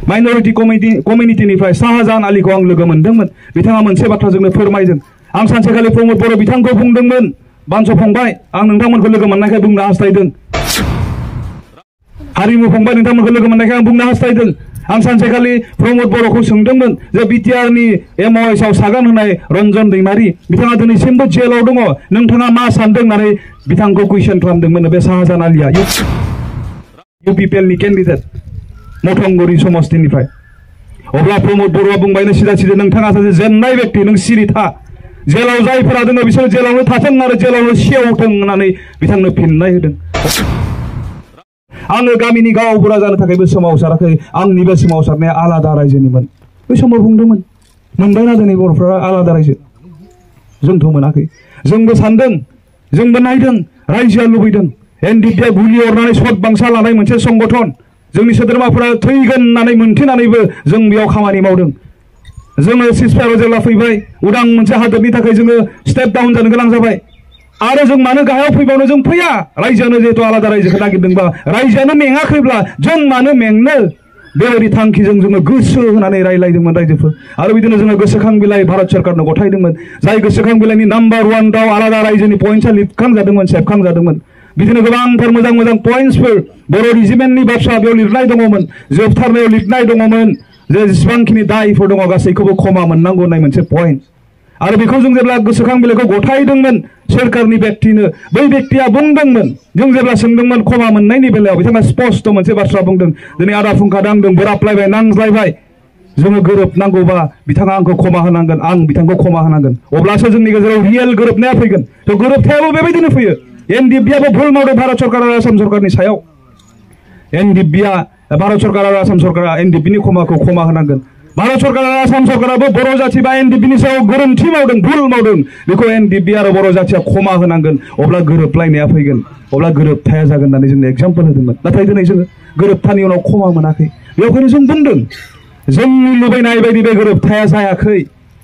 Minority कमिउनिटिनिफ्राय Shahjahan आलीखौ आं लोगो मोनदोंमोन बिथाङा मोनसे बाथ्रा जोंनो फोरमायदों आं सानसेखालि प्रमद बर' बिथांखौ बुंदोंमोन बानस' फंबाय आं नोंथांमोनखौ लोगो मोननायखाय बुंनो हास्थायदों हारिमु फंबाय नोंथांमोनखौ लोगो मोननायखाय आं बुंनो हास्थायदों आं सानसेखालि प्रमद बर'खौ सोंदोंमोन जे बिटिआरनि एमअएसआव सागान होनाय रन्जन दैमारि बिथाङा दिनैसिमबो जेलाव दङ नोंथाङा मा सानदों होननानै बिथांखौ कुइसन खालामदोंमोन बे शाहजाहान आलीया इउपिपिएलनि केन्डिडेट मथंगुरि समस्तिनिफ्राय अब्ला प्रमद बर'आ बुंबायनो सिदा सिदा नोंथाङा सासे जेननाय व्यक्ति नों सिरि था जेलाव जायफोरा दङ बिसोर जेलावनो थाथों आरो जेलावनो सेवथों होननानै बिथांनो फिननाय होदों आङो गामिनि गावबुरा जानो थाखायबो सोमावसाराखै आंनिबो सोमावसारनाया आलादा रायजोनिमोन बै समाव बुंदोंमोन मोनबायना दिनै बर'फ्रा आलादा रायजो जोंथ' मोनाखै जोंबो सानदों जोंबो नायदों रायजोआ लुबैदों एनडिपिआ गुलि अरनानै सत बांसा लानाय मोनसे संगठन जोंनि सोद्रोमाफोरा थैगोन होननानै मोनथिनानैबो जों बेयाव खामानि मावदों जोङो सिजफायाराव जेब्ला फैबाय उदां मोनसे हादरनि थाखाय जोङो स्टेप डाउन जानो गोनां जाबाय आरो जों मानो गाहायाव फैबावनो जों फैया रायजोआनो जिहेतु आलादा रायजोखौ नागिरदोंबा रायजोआनो मेङाखैब्ला जों मानो मेंनो बेबायदि थांखिजों जोङो गोसो होनानै रायलायदोंमोन रायजोफोर आरो बिदिनो जोङो गोसोखां बिलाइ भारत सरकारनो गथायदोंमोन जाय गोसोखां बिलाइनि नाम्बार 1 दाव आलादा रायजोनि पइन्टआ लिरखांजादोंमोन सेबखांजादोंमोन बिदिनो गोबांथार मोजां मोजां पइन्टसफोर बर' रिजिमेन्टनि बाथ्रा बेयाव लिरनाय दङमोन जोबथारनायाव लिरनाय दङमोन जे जेसेबांखिनि दायफोर दङ गासैखौबो क्षमा मोननांगौ होननाय मोनसे पइन्ट आरो बेखौ जों जेब्ला गोसोखां बिलाइखौ गथायदोंमोन सोरखारनि व्यक्तिनो बै व्यक्तिया बुंदोंमोन जों जेब्ला सोंदोंमोन क्षमा मोननायनि बेलायाव बिथाङा स्पष्ट मोनसे बाथ्रा बुंदों दिनै आदा फुंखा दांदों बोराबलायबाय नांज्लायबाय जोङो गोरोबनांगौबा बिथाङा आंखौ क्षमा होनांगोन आं बिथांखौ क्षमा होनांगोन अब्लासो जोंनि गेजेराव रियेल गोरोबनाया फैगोन थ' गोरोबथायाबो बेबायदिनो फैयो एनडिपिआबो भुल मावदों भारत सरकार आरो आसाम सरकारनि सायाव एनडिपिआ भारत सरकार आरो आसाम सरकारा एनडिपिनि क्षमाखौ क्षमा होनांगोन भारत सरकार आरो आसाम सरकाराबो बर' जाथि बा एनडिपिनि सायाव गोरोन्थि मावदों भुल मावदों बेखौ एनडिपि आरो बर' जाथिया क्षमा होनांगोन अब्ला गोरोबलायनाया फैगोन अब्ला गोरोबथाया जागोन होननानै जोंनो एग्जाम्पल होदोंमोन नाथाय दिनै जोङो गोरोबथानि उनाव क्षमा मोनाखै बेवहायनो जों बुंदों जोंनि लुबैनाय बायदि बे गोरोबथाया जायाखै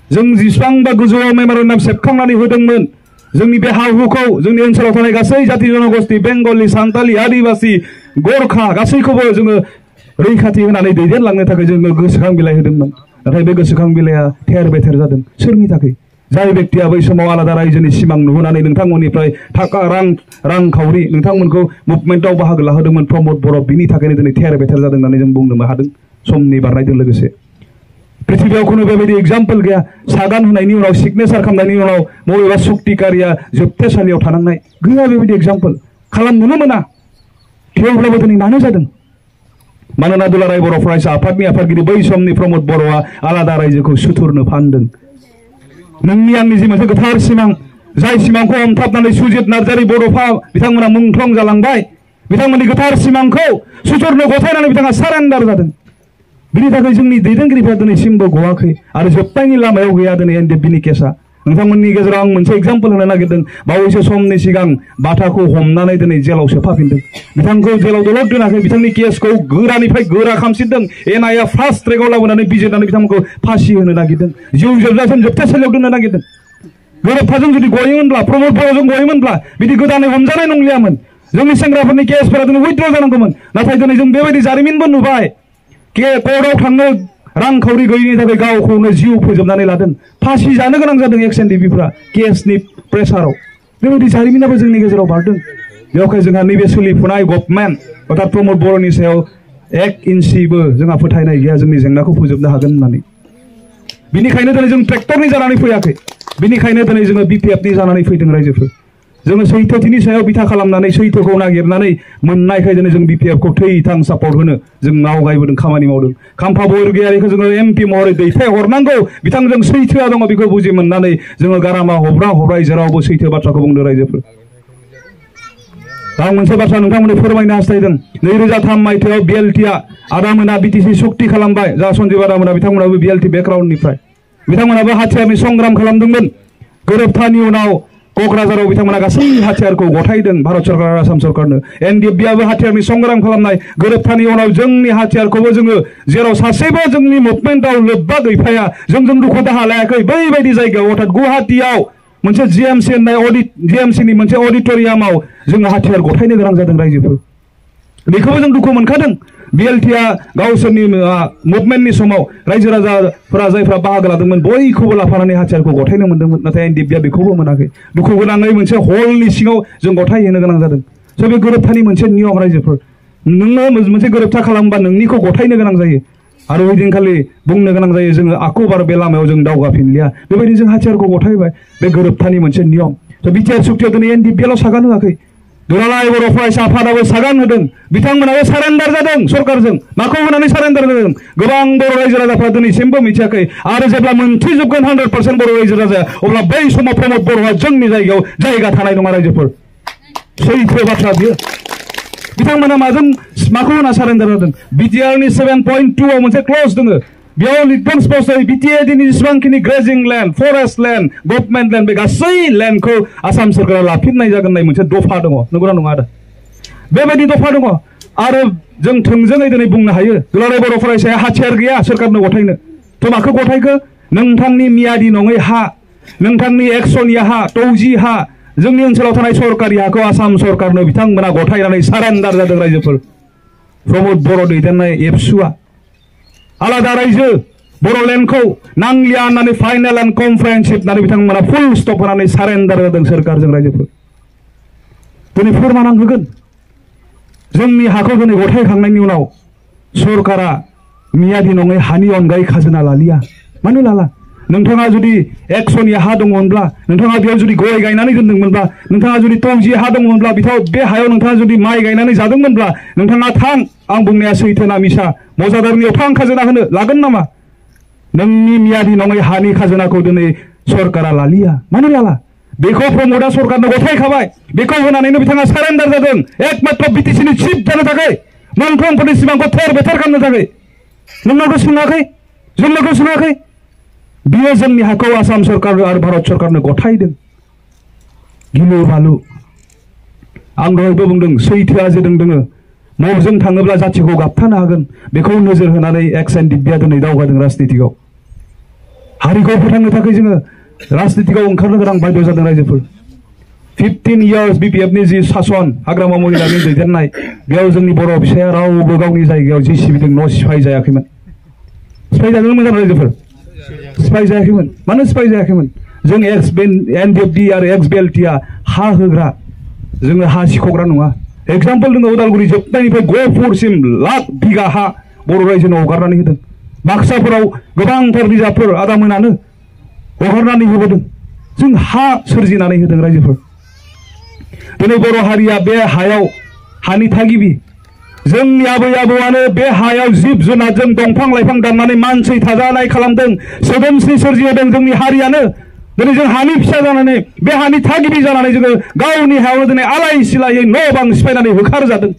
जों जेसेबांबा गोजौआव मेम'रेन्डाम सेबखांनानै होदोंमोन जोंनि बे हा-हुखौ जोंनि ओनसोलाव थानाय गासै जाति जनगोष्ठी बेंगलि सान्तालि आदिबासि गोरखा गासैखौबो जोङो रैखाथि होनानै दैदेनलांनो थाखाय जोङो गोसोखां बिलाइ होदोंमोन नाथाय बे गोसोखां बिलाइया थेर बेथेर जादों सोरनि थाखाय जाय व्यक्तिया बै समाव आलादा रायजोनि सिमां नुहोनानै नोंथांमोननिफ्राय थाखा रांखावरि नोंथांमोनखौ मुभमेन्टआव बाहागो लाहोदोंमोन प्रमद बर' बिनि थाखायनो दिनै थेर बेथेर जादों होननानै जों बुंनो हादों समनि बारनायजों लोगोसे पृथ्वीयाव खुनु बेबायदि एग्जाम्पल गैया सागान होनायनि उनाव सिगनेचार खालामनायनि उनाव बबेबा सुक्तिकारिया जोबथेसालियाव थानांनाय गैया बेबायदि एग्जाम्पल खालामनोनो मोना थेवब्लाबो दिनै मानो जादों मानोना दुलाराय बर' फरायसा आफादनि आफादगिरि बै समनि प्रमद बर'आ आलादा रायजोखौ सुथुरनो फानदों नोंनि आंनि जि मोनसे गोथार सिमां जाय सिमांखौ हमथाबनानै सुजित नार्जारि बड'फा बिथांमोना मुंख्लं जालांबाय बिथांमोननि गोथार सिमांखौ सुथुरनो गथायनानै बिथाङा सारेन्डार जादों बिनि थाखाय जोंनि दैदेनगिरिफ्रा दिनैसिमबो गवाखै आरो जोबनायनि लामायाव गैया दिनै एनडिपिनि केसा नोंथांमोननि गेजेराव आं मोनसे एग्जाम्पल होनो नागिरदों बावैसो समनि सिगां बाथाखौ हमनानै दिनै जेलाव सोफाफिनदों बिथांखौ जेलाव दलद दोनाखै बिथांनि केसखौ गोरानिफ्राय गोरा खालामसिनदों एनआइए फार्स्ट ट्रेकआव लाबोनानै बिजिरनानै बिथांमोनखौ फासि होनो नागिरदों जिउ जोबजासिम जोबथेसालियाव दोननो नागिरदों गोरोबथाजों जुदि गयोमोनब्ला प्रमद बर'जों गयोमोनब्ला बिदि गोदानै हमजानाय नंलियामोन जोंनि सेंग्राफोरनि केसफोरा दिनै उइथड्र जानांगौमोन नाथाय दिनै जों बेबायदि जारिमिनबो नुबाय कर्टआव थांनो रांखावरि गैयिनि थाखाय गावखौनो जिउ फोजोबनानै लादों फासि जानो गोनां जादों एक्स एनडिपिफ्रा केसनि प्रेसाराव बेबायदि जारिमिनाबो जोंनि गेजेराव बारदों बेवहाय जोंहा नैबे सोलिफुनाय गभर्नमेन्ट अर्थात प्रमद बर'नि सायाव 1 इन्सिबो जोंहा फोथायनाय गैया जोंनि जेंनाखौ फोजोबनो हागोन होननानै बिनिखायनो दिनै जों ट्रेक्टरनि जानानै फैयाखै बिनिखायनो दिनै जोङो बिपिएफनि जानानै फैदों रायजोफोर जोङो सैथोथिनि सायाव बिथा खालामनानै सैथोखौ नागिरनानै मोननायखाय दिनै जों बिपिएफखौ थै-थां सापर्ट होनो जों आवगायबोदों खामानि मावदों खाम्फा बरगयारिखौ जोङो एमपि महरै दैथायहरनांगौ बिथांजों सैथोआ दङ बेखौ बुजि मोननानै जोङो गारामा हब्रा जेरावबो सैथो बाथ्राखौ बुंदों रायजोफोर आं मोनसे बाथ्रा नोंथांमोननो फोरमायनो हास्थायदों 2003 मायथाइयाव बिएलटिआ आदामोना बिटिसि सुक्ति खालामबाय जा सन्जीब आदामोना बिथांमोनाबो बिएलटि बेकग्राउन्डनिफ्राय बिथांमोनाबो हाथियारनि संग्राम खालामदोंमोन गोरोबथानि उनाव क'क्राझाराव बिथांमोना गासै हाथियारखौ गथायदों भारत सरकार आरो आसाम सरकारनो एनडिएफबिआबो हाथियारनि संग्राम खालामनाय गोरोबथानि उनाव जोंनि हाथियारखौबो जोङो जेराव सासेबो जोंनि मुभमेन्टआव लोब्बा गैफाया जोंजों दुखु दाहा लायाखै बैबायदि जायगायाव अर्थात गुवाहाटीयाव मोनसे जिएमसि होननाय जिएमसिनि मोनसे अडिटरियामाव जोङो हाथियार गथायनो गोनां जादों रायजोफोर बेखौबो जों दुखु मोनखादों BLTआ गावसोरनि मुभमेन्टनि समाव रायजो राजाफोरा जायफ्रा बाहागो लादोंमोन बयखौबो लाफानानै हाथियारखौ गथायनो मोन्दोंमोन नाथाय एनडिएफबिआ बेखौबो मोनाखै दुखु गोनाङै मोनसे हलनि सिङाव जों गथायहोनो गोनां जादों स' बे गोरोबथानि मोनसे नियम रायजोफोर नोङो मोनसे गोरोबथा खालामबा नोंनिखौ गथायनो गोनां जायो आरो ओइदिनखालि बुंनो गोनां जायो जोङो आख' बार बे लामायाव जों दावगाफिनलिया बेबायदि जों हाथियारखौ गथायबाय बे गोरोबथानि मोनसे नियम स' बिटिआर सुक्तियाव दिनै एनडिएफबिआल' सागान होआखै दुलाराय बर' फरायसा आफादाबो सागान होदों बिथांमोनाबो सारेन्डार जादों सरकारजों माखौ होनानै सारेन्डार जादों गोबां बर' रायजो राजाफ्रा दिनैसिमबो मिथियाखै आरो जेब्ला मोनथिजोबगोन 100% बर' रायजो राजाया अब्ला बै समाव प्रमद बर'आ जोंनि जायगायाव जायगा थानाय नङा रायजोफोर सैथो बाथ्रा बियो बिथांमोना माखौ होना सारेन्डार जादों बिटिआरनि 7.2 आव मोनसे क्लज दङ बेयाव लिरदों स्पष्टयै बिटिए दिनै जेसेबांखिनि ग्रेजिं land forest land government land बे गासै लेन्डखौ आसाम सरकारा लाफिननाय जागोन होननाय मोनसे दफा दङ नंगौना नङा आदा बेबायदि दफा दङ आरो जों थोंजोङै दिनै बुंनो हायो दुलाराय बर' फरायसाया हाथियार गैया सरकारनो गथायनो थ' माखौ गथायखो नोंथांनि मियादि नङै हा नोंथांनि एक्सनिया हा तौजी हा जोंनि ओनसोलाव थानाय सरकारि हाखौ आसाम सरकारनो बिथांमोना गथायनानै सारेन्डार जादों रायजोफोर प्रमद बर' दैदेननाय एबसुआ आलादा रायजो बर'लेण्डखौ नांलिया होननानै फाइनेल एन्ड कमप्रेहेनसिभ होननानै बिथांमोना फुल स्टप होनानै सारेन्डार जादों सोरखारजों रायजोफोर दिनै फोरमान आं होगोन जोंनि हाखौ दिनै गथायखांनायनि उनाव सरकारा मियादि नङै हानि अनगायै खाजोना लालिया मानो लाला नोंथाङा जुदि एक्सनिया हा दङमोनब्ला नोंथाङा बेयाव जुदि गय गायनानै दोनदोंमोनब्ला नोंथाङा जुदि तौजी हा दङमोनब्ला बे हायाव नोंथाङा जुदि माइ गायनानै जादोंमोनब्ला नोंथाङा थां आं बुंनाया सैथो ना मिसा मजादारनियाव थां खाजोना होनो लागोन नामा नोंनि मियादि नङै हानि खाजोनाखौ दिनै सरकारा लालिया मानो लाला बेखौ प्रमदआ सरकारनो गथायखाबाय बेखौ होनानैनो बिथाङा सारेन्डार जादों एकमात्र बिटिसिनि चिफ जानो थाखाय मोनफ्रोमबोनि सिमांखौ थेर बेथेर खालामनो थाखाय नोंनावथ' सोङाखै जोंनावथ' सोङाखै बियो जोंनि हाखौ आसाम सरकार आरो भारत सरकारनो गथायदों गिलु बालु आं दहायबो बुंदों सैथोआ जेदों दोङो मबजों थाङोब्ला जाथिखौ गाबथानो हागोन बेखौ नोजोर होनानै एक्स एनडिएफबिआ दिनै दावगादों राजनितिकआव हारिखौ फोथांनो थाखाय जोङो राजनितिकआव ओंखारनो गोनां बायद' जादों रायजोफोर 15 इयार्स बिपिएफनि जि सासन हाग्रामा महिलानि दैदेननाय बेयाव जोंनि बर' फिसाया रावबो गावनि जायगायाव जिसिबिजों न' सिफाय जायाखैमोन सिफाय जादों मोजां रायजोफोर सिफाय जायाखैमोन मानो सिफाय जायाखैमोन जों एनडिएफबि आरो एक्स बिएलटिआ हा होग्रा जोङो हा सिख'ग्रा नङा एग्जाम्पल दङ उदालगुरि जोबनायनिफ्राय गहपुरसिम लाख बिगा हा बर' रायजोनो हगारनानै होदों बाक्साफोराव गोबांथार बिजाबफोर आदामोनानो हगारनानै होबोदों जों हा सोरजिनानै होदों रायजोफोर दिनै बर' हारिया बे हायाव हानि थागिबि जोंनि आबै आबौआनो बे हायाव जिब जुनारजों दंफां लाइफां दाननानै मानसि थाजानाय खालामदों सोदोमस्रि सोरजिहोदों जोंनि हारियानो दिनै जों हानि फिसा जानानै बे हानि थागिबि जानानै जोङो गावनि हायावनो दिनै आलाय सिलायै न' बां सिफायनानै होखारजादों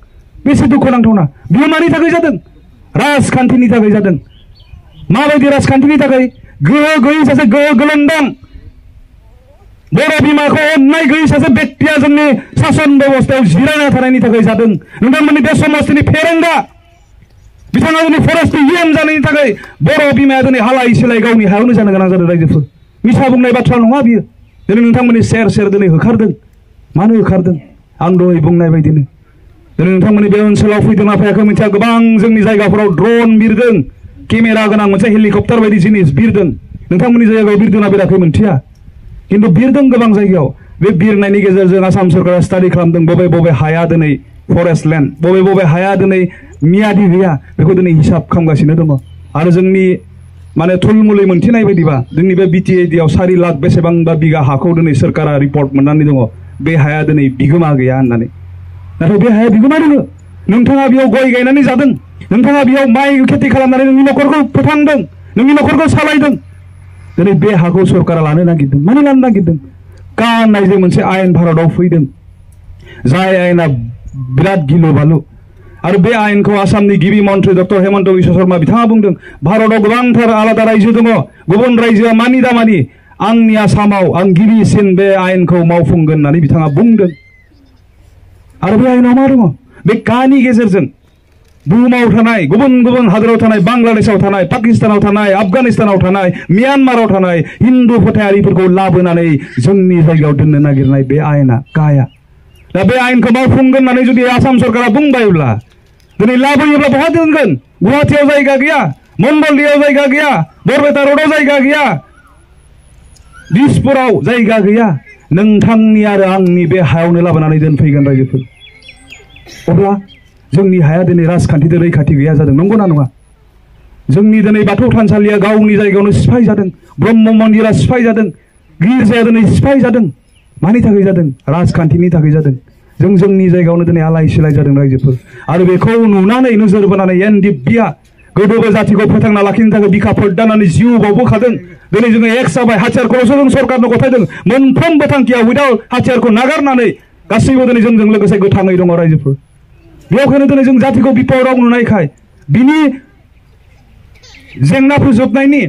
बेसे दुखुनांथावना बियो मानि थाखाय जादों राजखान्थिनि थाखाय जादों माबायदि राजखान्थिनि थाखाय गोहो गैयै सासे गोहो गोलोमदां बर' बिमाखौ अननाय गैयै सासे बेक्तिया जोंनि सासन बेबस्थायाव जिरायना थानायनि थाखाय जादों नोंथांमोननि बे समाजनि फेरेंगा बिथाङा दिनै फरेस्ट इएम जानायनि थाखाय बर' बिमाया दिनै हालाय सिलाय गावनि हायावनो जानो गोनां जादों रायजोफोर मिसा बुंनाय बाथ्रा नङा बियो दिनै नोंथांमोननि सेर सेर दिनै होखारदों मानो होखारदों आं दहाय बुंनाय बायदिनो दिनै नोंथांमोननि बे ओनसोलाव फैदोंना फैयाखै मिथिया गोबां जोंनि जायगाफोराव ड्रन बिरदों केमेरा गोनां मोनसे हेलिकप्टार बायदि जिनिस बिरदों नोंथांमोननि जायगायाव बिरदोंना बिराखै मिथिया किन्तु बिरदों गोबां जायगायाव बे बिरनायनि गेजेरजों आसाम सरकारा स्टाडि खालामदों बबे बबे हाया दिनै फरेस्ट लेन्ड बबे बबे हाया दिनै मियादि गैया बेखौ दिनै हिसाब खालामगासिनो दङ आरो जोंनि माने थुलमुलै मोनथिनाय बायदिबा जोंनि बे बिटिएडिआव 4 लाख बेसेबांबा बिगा हाखौ दिनै सरकारा रिपर्ट मोननानै दङ बे हाया दिनै बिगोमा गैया होननानै नाथाय बे हाया बिगोमा दङ नोंथाङा बेयाव गय गायनानै जादों नोंथाङा बेयाव माइ खेथि खालामनानै नोंनि न'खरखौ फोथांदों नोंनि न'खरखौ सालायदों दिनै बे हाखौ सरकारा लानो नागिरदों मानो लानो नागिरदों का होननाय जे मोनसे आयेन भारताव फैदों जाय आयेना बिराद गिलु बालु आरो बे आयेनखौ आसामनि गिबि मन्थ्रि डक्टर हेमन्त बिश्व शर्मा बिथाङा बुंदों भारताव गोबांथार आलादा रायजो दङ गुबुन रायजोआ मानि दामानि आंनि आसामाव आं गिबिसिन बे आयेनखौ मावफुंगोन होननानै बिथाङा बुंदों आरो बे आयेनाव मा दङ बे कानि गेजेरजों बुहुमाव थानाय गुबुन गुबुन हादराव थानाय बांलादेशआव थानाय पाकिस्तानाव थानाय आफगानिस्तानाव थानाय म्यानमाराव थानाय हिन्दु फोथायारिफोरखौ लाबोनानै जोंनि जायगायाव दोननो नागिरनाय बे आयेना काया दा बे आयेनखौ मावफुंगोन होननानै जुदि आसाम सरकारा बुंबायब्ला दिनै लाबोयोब्ला बहा दोनगोन? गुवाहाटीयाव जायगा गैया, मंगलदैयाव जायगा गैया, बरपेटा र'डआव जायगा गैया, दिसपुराव जायगा गैया। नोंथांनि आरो आंनि बे हायावनो लाबोनानै दोनफैगोन रायजोफोर। अब्ला जोंनि हाया दिनै राजखान्थिजों रैखाथि गैया जादों, नंगौना नङा? जोंनि दिनै बाथौ थानसालिया गावनि जायगायावनो सिफाय जादों, ब्रह्म मन्दिरा सिफाय जादों, गिर्जाया दिनै सिफाय जादों। मानि थाखाय जादों? राजखान्थिनि थाखाय जादों। जोंनि जायगायावनो दिनै आलाय सिलाय जादों रायजोफोर। आरो बेखौ नुनानै नोजोर बोनानै एनडिएफबिआ गोदोबो जातिखौ फोथांना लाखिनो थाखाय बिखा फोरदानानै जिउ बावबोखादों। दिनै जोङो एक्स जाबाय, हाथियारखौल'सो जों सरकारनो गथायदों। मोनफ्रोमबो थांखिया उइदाउट हाथियारखौ नागारनानै गासैबो दिनै जोंजों लोगोसे गोथाङै दङ रायजोफोर। बेखायनो दिनै जों जातिखौ बिपदआव नुनायखाय बिनि जेंना फोजोबनायनि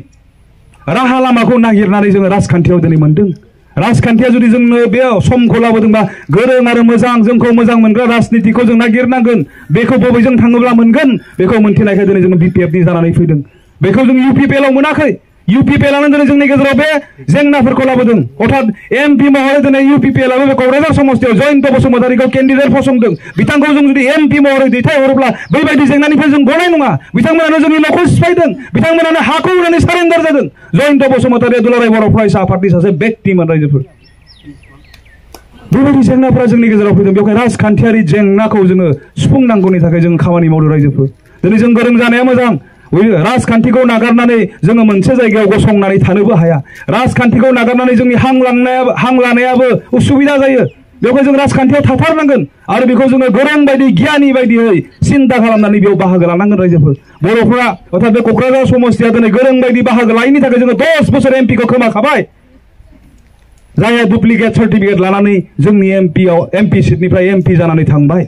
राहा लामाखौ नागिरनानै जोङो राजखान्थियाव दिनै मोन्दों। राजखान्थिया जुदि जोंनो बे समखौ लाबोदोंबा गोरों आरो मोजां जोंखौ मोजां मोनग्रा राजनितिखौ जों नागिरनांगोन। बेखौ बबेजों थाङोब्ला मोनगोन बेखौ मोनथिनायखाय दिनै जोङो बिपिएफनि जानानै फैदों। बेखौ जों इउपिपिएलआव मोनाखै। इउपिपिएलआनो दिनै जोंनि गेजेराव बे जेंनाफोरखौ लाबोदों। अर्थात एमपि महरै दिनै इउपिपिएलआबो बे क'क्राझार समस्तियाव जयन्त बसुमतारीखौ केन्डिडेट फसंदों। बिथांखौ जों जुदि एमपि महरै दैथायहरोब्ला बैबायदि जेंनानिफ्राय जों गनाय नङा। बिथांमोनानो जोंनि न'खौ सिफायदों, बिथांमोनानो हाखौ होनानै सारेन्डार जादों। जयन्त बसुमतारीया दुलाराय बर' फरायसा आफादनि सासे व्यक्तिमोन रायजोफोर। बेबायदि जेंनाफोरा जोंनि गेजेराव फैदों। बेवहाय राजखान्थियारि जेंनाखौ जोङो सुफुंनांगौनि थाखाय जों खामानि मावदों रायजोफोर। दिनै जों गोरों जानाया मोजां। राजखान्थिखौ नागारनानै जोङो मोनसे जायगायाव गसंनानै थानोबो हाया। राजखान्थिखौ नागारनानै जोंनि हां लानायाबो उसुबिदा जायो। बेवहाय जों राजखान्थियाव थाथारनांगोन आरो बेखौ जोङो गोरों बायदि गियानि बायदियै सिन्था खालामनानै बेयाव बाहागो लानांगोन रायजोफोर। बर'फोरा अर्थात बे क'क्राझार समस्तिया दिनै गोरों बायदि बाहागो लायैनि थाखाय जोङो 10 बोसोर एमपिखौ खोमाखाबाय। जायहा डुप्लिकेट सार्टिफिकेट लानानै जोंनि एमपि सिटनिफ्राय एमपि जानानै थांबाय,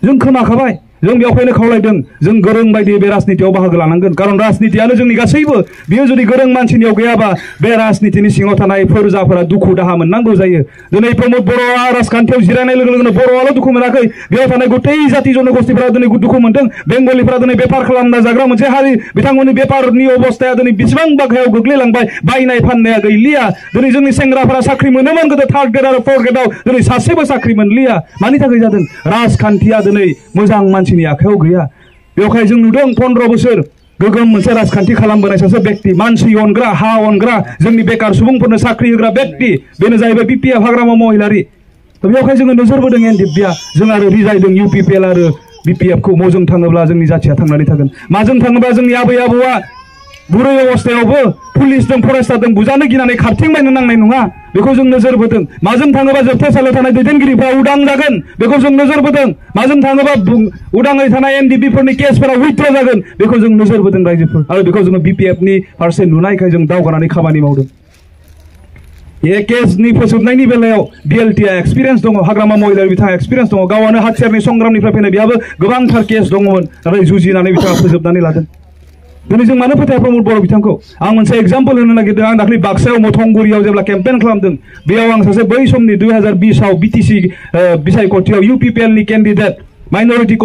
जों खोमाखाबाय। जों बेवहायनो खावलायदों जों गोरों बायदि बे राजनितियाव बाहागो लानांगोन। कारण राजनितियानो जोंनि गासैबो। बियो जुदि गोरों मानसिनियाव गैयाबा बे राजनितिनि सिङाव थानाय फोरजाफोरा दुखु दाहा मोननांगौ जायो। दिनै प्रमद बर'आ राजखान्थियाव जिरायनाय लोगो लोगोनो बर'आल' दुखु मोनाखै, बेयाव थानाय गथै जाति जनगोष्ठीफोरा दिनै दुखु मोनदों। बेंगलिफोरा दिनै बेफार खालामना जाग्रा मोनसे हारि, बिथांमोननि बेफारनि अबस्थाया दिनै बेसेबांबा गाहायाव गोग्लैलांबाय। बायनाय फाननाया गैलिया। दिनै जोंनि सेंग्राफोरा साख्रि मोनोमोन गोदो 3rd ग्रेड आरो 4th ग्रेडआव, दिनै सासेबो साख्रि मोनलिया। मानि थाखाय जादों? राजखान्थिया दिनै मोजां मानसिनि आखायाव गैया। बेवहाय जों नुदों 15 बोसोर गोगोम मोनसे राजखान्थि खालामबोनाय सासे व्यक्ति, मानसि अनग्रा, हा अनग्रा, जोंनि बेकार सुबुंफोरनो साख्रि होग्रा व्यक्ति, बेनो जाहैबाय बिपिएफ हाग्रामा महिलारि। बेवहाय जोङो नोजोर बोदों एनडिएफबिआ। जों आरो रिजायदों इउपिपिएल आरो बिपिएफखौ मजों थाङोब्ला जोंनि जाथिया थांनानै थागोन। माजों थाङोब्ला जोंनि आबै आबौआ बुरै अवस्थायावबो पुलिसजों फरेस्टारजों बुजानो गिनानै खारथिंबायनो नांनाय नङा। बेखौ जों नोजोर बोदों। माजों थाङोबा जोबथेसालियाव थानाय दैदेनगिरिफोरा उदां जागोन, बेखौ जों नोजोर बोदों। माजों थाङोबा उदाङै थानाय एनडिएफबिफोरनि केसफोरा उइथ्र जागोन, बेखौ जों नोजोर बोदों रायजोफोर। आरो बेखौ जोङो बिपिएफनि फारसे नुनायखाय जों दावगानानै खामानि मावदों। ए केसनि फोजोबनायनि बेलायाव डिएलटिआ एक्सपिरियेन्स दङ, हाग्रामा महिलारि बिथाङा एक्सपिरियेन्स दङ। गावआनो हाथियारनि संग्रामनिफ्राय फैनाय, बेहाबो गोबांथार केस दङमोन, नाथाय जुजिनानै बिथाङा फोजोबनानै लादों। दिनै जों मानो फोथाया प्रमद बर' बिथांखौ? आं मोनसे एग्जाम्पल होनो नागिरदों। आं दाख्लै बाक्सायाव मथंगुरियाव जेब्ला केम्पेन खालामदों, बेयाव आं सासे बै समनि 2020आव बिटिसि बिसायख'थियाव इउपिपिएलनि केन्डिडेट माइनरिटि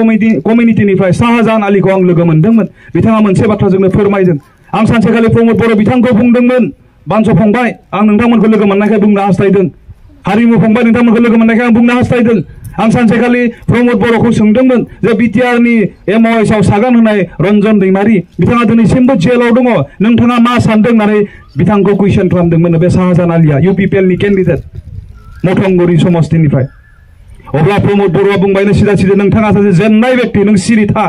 कमिउनिटिनिफ्राय शाहजाहान आलीखौ आं लोगो मोनदोंमोन। बिथाङा मोनसे बाथ्रा जोंनो फोरमायदों। आं सानसेखालि प्रमद बर' बिथांखौ बुंदोंमोन, बानस' फंबाय, आं नोंथांमोनखौ लोगो मोननायखाय बुंनो हास्थायदों। हारिमु फंबाय, नोंथांमोनखौ लोगो मोननायखाय आं बुंनो हास्थायदों। आं सानसेखालि प्रमद बर'खौ सोंदोंमोन जे बिटिआरनि एमअएसआव सागान होनाय रन्जन दैमारि, बिथाङा दिनैसिमबो जेलाव दङ, नोंथाङा मा सानदों होननानै बिथांखौ कुइसन खालामदोंमोन बे शाहजाहान आलीया, इउपिपिएलनि केन्डिडेट मथंगुरि समस्तिनिफ्राय। अब्ला प्रमद बर'आ बुंबायनो सिदा सिदा, नोंथाङा सासे जेननाय व्यक्ति, नों सिरि था।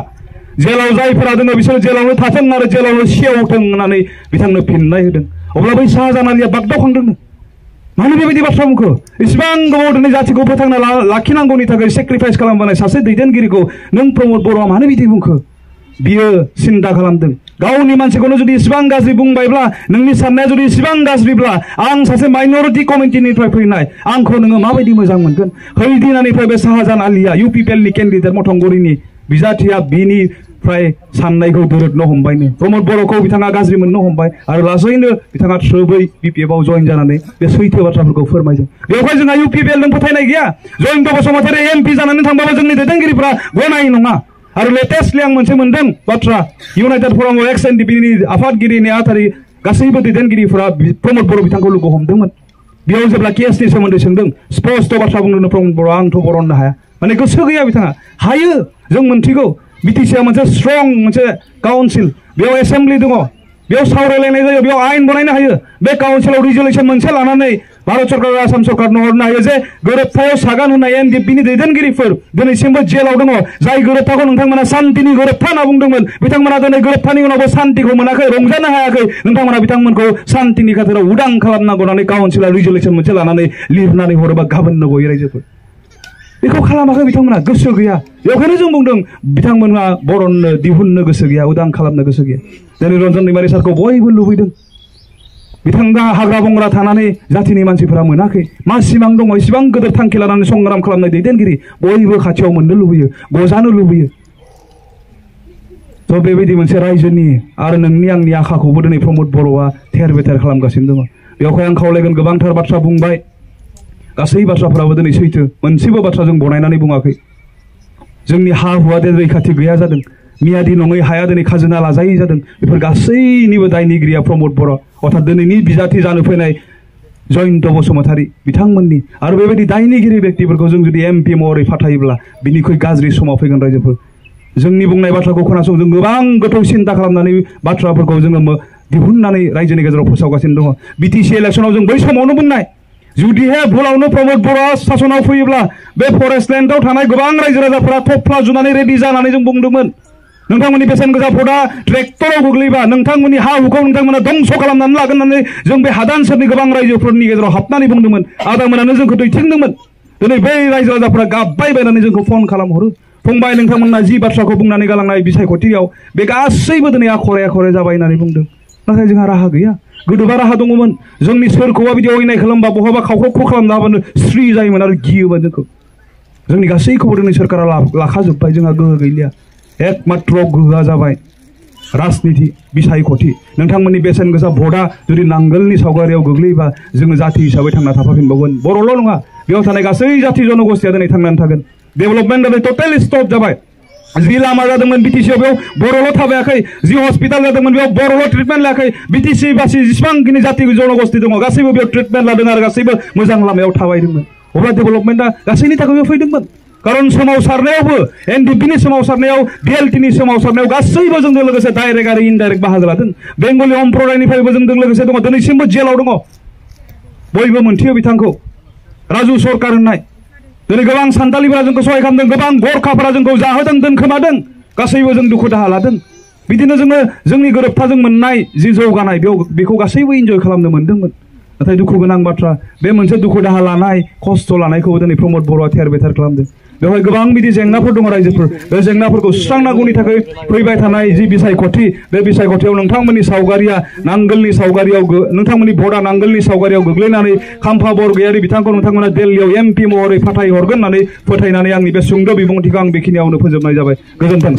जेलाव जायफोरा दङ बिसोर जेलावनो थाथों आरो जेलावनो सेवथों होननानै बिथांनो फिननाय होदों। अब्ला बै शाहजाहान आलीया बागदावखांदोंनो। मानो बेबायदि बाथ्रा बुंखो? इसिबां गोबाव दिनै जातिखौ फोथांना लाखिनांगौनि थाखाय सेक्रिफाइस खालामबोनाय सासे दैदेनगिरिखौ नों प्रमद बर'आ मानो बिदि बुंखो? बियो सिन्था खालामदों। गावनि मानसिखौनो जुदि इसिबां गाज्रि बुंबायब्ला, नोंनि साननाया जुदि इसिबां गाज्रिब्ला, आं सासे माइनरिटि कमिउनिटिनिफ्राय फैनाय, आंखौ नोङो माबायदि मोजां मोनगोन? हैदिनानिफ्राय बे शाहजाहान आलीया इउपिपिएलनि केन्डिडेट मथंगुरिनि बिजाथिया बिनिफ्राय साननायखौ दोरोदनो हमबायनो। प्रमद बर'खौ बिथाङा गाज्रि मोननो हमबाय आरो लासैनो बिथाङा थ्रोबै बिपिएफआव जइन जानानै बे सैथो बाथ्राफोरखौ फोरमायदों। बेवहाय जोंहा इउपिपिएलजों फोथायनाय गैया। जयन्त बसुमतारी एमपि जानानै थांबाबो जोंनि दैदेनगिरिफोरा गनाय नङा। आरो लेटेस्टलि आं मोनसे मोनदों बाथ्रा, इउनाइटेड फराम अफ एक्स एनडिपिनि आफादगिरि नेहाथारि गासैबो दैदेनगिरिफोरा प्रमद बर' बिथांखौ लोगो हमदोंमोन। बेयाव जेब्ला केसनि सोमोन्दै सोंदों, स्पष्ट बाथ्रा बुंदों प्रमद बर'आ, आंथ' बरननो हाया। माने गोसो गैया बिथाङा। हायो, जों मोनथिगौ। BTCआ मोनसे स्ट्रं मोनसे काउन्सिल बेयाव एसेम्बलि दङ बेयाव सावरायलायनाय जायो बेयाव आयेन बनायनो हायो बे काउन्सिलाव रिजोल्युसन मोनसे लानानै भारत सरकार आसाम सरकारनो हरनो हायो जे गोरोबथायाव सागान होनाय एनडिएफबिनि दैदेनगिरिफोर दिनैसिमबो जेलाव दङ जाय गोरोबथाखौ नोंथांमोना शान्तिनि गोरोबथा होनना बुंदोंमोन बिथांमोना दिनै गोरोबथानि उनावबो शान्तिखौ मोनाखै रंजानो हायाखै नोंथांमोना बिथांमोनखौ शान्तिनि खाथिराव उदां खालामनांगौ होननानै काउन्सिला रिजोल्युसन मोनसे लानानै लिरनानै हरोबा गाबोननो गयो रायजोफोर बेखौ खालामाखै बिथांमोना गोसो गैया बेखायनो जों बुंदों बिथांमोना बरननो दिहुननो गोसो गैया उदां खालामनो गोसो गैया दिनै रन्जन दैमारि सारखौ बयबो लुबैदों बिथाङा हाग्रा बंग्रा थानानै जातिनि मानसिफोरा मोनाखै मा सिमां दङ इसिबां गिदिर थांखि लानानै संग्राम खालामनाय दैदेनगिरि बयबो खाथियाव मोननो लुबैयो गजानो लुबैयो थ' बेबायदि मोनसे रायजोनि आरो नोंनि आंनि आखाखौबो दिनै प्रमद बर'आ थेर बेथेर खालामगासिनो दङ बेवहाय आं खावलायगोन गोबांथार बाथ्रा बुंबाय गासै बाथ्राफोराबो दिनै सैथो मोनसेबो बाथ्रा जों बनायनानै बुङाखै जोंनि हा हुआ दिनै रैखाथि गैया जादों मियादि नङै हाया दिनै खाजोना लाजायै जादों बेफोर गासैनिबो दायनिगिरिया प्रमद बर' अर्थात दिनैनि बिजाथि जानो फैनाय जयन्त बसुमतारी बिथांमोननि आरो बेबायदि दायनिगिरि व्यक्तिफोरखौ जों जुदि एमपि महरै फाथायोब्ला बिनिख्रुइ गाज्रि समाव फैगोन रायजोफोर जोंनि बुंनाय बाथ्राखौ खोनासं जों गोबां गोथौ सिन्ता खालामनानै बाथ्राफोरखौ जोङो दिहुननानै रायजोनि गेजेराव फोसावगासिनो दङ बिटिसि इलेक्सनाव जों बै समावनो बुंनाय जुदिहे भुलावनो प्रमद बर'आ सासनाव फैयोब्ला बे फरेस्ट लेन्डआव थानाय गोबां रायजो राजाफोरा थफ्ला जुनानै रेडि जानानै जों बुंदोंमोन नोंथांमोननि बेसेन गोसा भटआ ट्रेक्टराव गोग्लैबा नोंथांमोननि हा हुखौ नोंथांमोना दंस खालामनानै लागोन होननानै जों बे हादान सेरनि गोबां रायजोफोरनि गेजेराव हाबनानै बुंदोंमोन आदामोनानो जोंखौ दैथिंदोंमोन दिनै बै रायजो राजाफोरा गाबबाय बायनानै जोंखौ फन खालामहरो फंबाय नोंथांमोना जि बाथ्राखौ बुंनानै गालांनाय बिसायख'थियाव बे गासैबो दिनै आखरे आखरे जाबाय होननानै बुंदों नाथाय जोंहा राहा गैया गोदोबा राहा दङमोन जोंनि सोरखौबा बिदि अयनाय खालामबा बहाबा खावख्राव खालामना होबानो स्रि जायोमोन आरो गियोमोन जोंखौ जोंनि गासैखौबो दिनै सोरखारा लाखाजोब्बाय जोंहा गोहो गैलिया एकमात्र गोहोआ जाबाय राजनिति बिसायख'थि नोंथांमोननि बेसेन गोसा भटआ जुदि नांगोलनि सावगारियाव गोग्लैयोबा जोङो जाति हिसाबै थांना थाफाफिनबावगोन बर'ल' नङा बेयाव थानाय गासै जाति जनगोष्ठिया दिनै थांनानै थागोन डेभेलपमेन्ट दिनै टटेलि स्टप जाबाय जि लामा जादोंमोन बिटिसिआव बेयाव बर'ल' थाबायाखै जि हस्पिटाल जादोंमोन बेयाव बर'ल' ट्रिटमेन्ट लायाखै बिटिसि बासि जेसेबांखिनि जाति जनगोष्ठि दङ गासैबो बेयाव ट्रिटमेन्ट लादों आरो गासैबो मोजां लामायाव थाबायदोंमोन अब्ला डेभेलपमेन्टआ गासैनि थाखाय फैदोंमोन कारण सोमावसारनायावबो एनडिएफबिनि सोमावसारनायाव डिएलटिनि सोमावसारनायाव गासैबो जोंजों लोगोसे डाइरेक्ट आरो इनडाइरेक्ट बाहागो लादों बेंगलि सम्प्रदायनिफ्रायबो जोंजों लोगोसे दङ दिनैसिमबो जेलाव दङ बयबो मोनथियो बिथांखौ राजु सरकार होननाय दिनै गोबां सान्थालिफोरा जोंखौ सहाय खालामदों गोबां गरखाफोरा जोंखौ जाहोदों दोनखोमादों गासैबो जों दुखु दाहा लादों बिदिनो जोङो जोंनि गोरोबथाजों मोननाय जि जौगानाय बेखौ गासैबो इन्जय खालामनो मोन्दोंमोन नाथाय दुखु गोनां बाथ्रा बे मोनसे दुखु दाहा लानाय खस्थ' लानायखौबो दिनै प्रमद बर'आ थेर बेथेर खालामदों बेवहाय गोबां बिदि जेंनाफोर दङ रायजोफोर बे जेंनाफोरखौ सुस्रांनांगौनि थाखाय फैबाय थानाय जि बिसायख'थि बे बिसायख'थियाव नोंथांमोननि सावगारिया नांगोलनि सावगारियाव नोंथांमोननि भटआ नांगोलनि सावगारियाव गोग्लैनानै खाम्फा बरगयारि बिथांखौ नोंथांमोना दिल्लीयाव एमपि महरै फाथायहरगोन होननानै फोथायनानै आंनि बे सुंद' बिबुंथिखौ आं बेखिनियावनो फोजोबनाय जाबाय गोजोन्थों।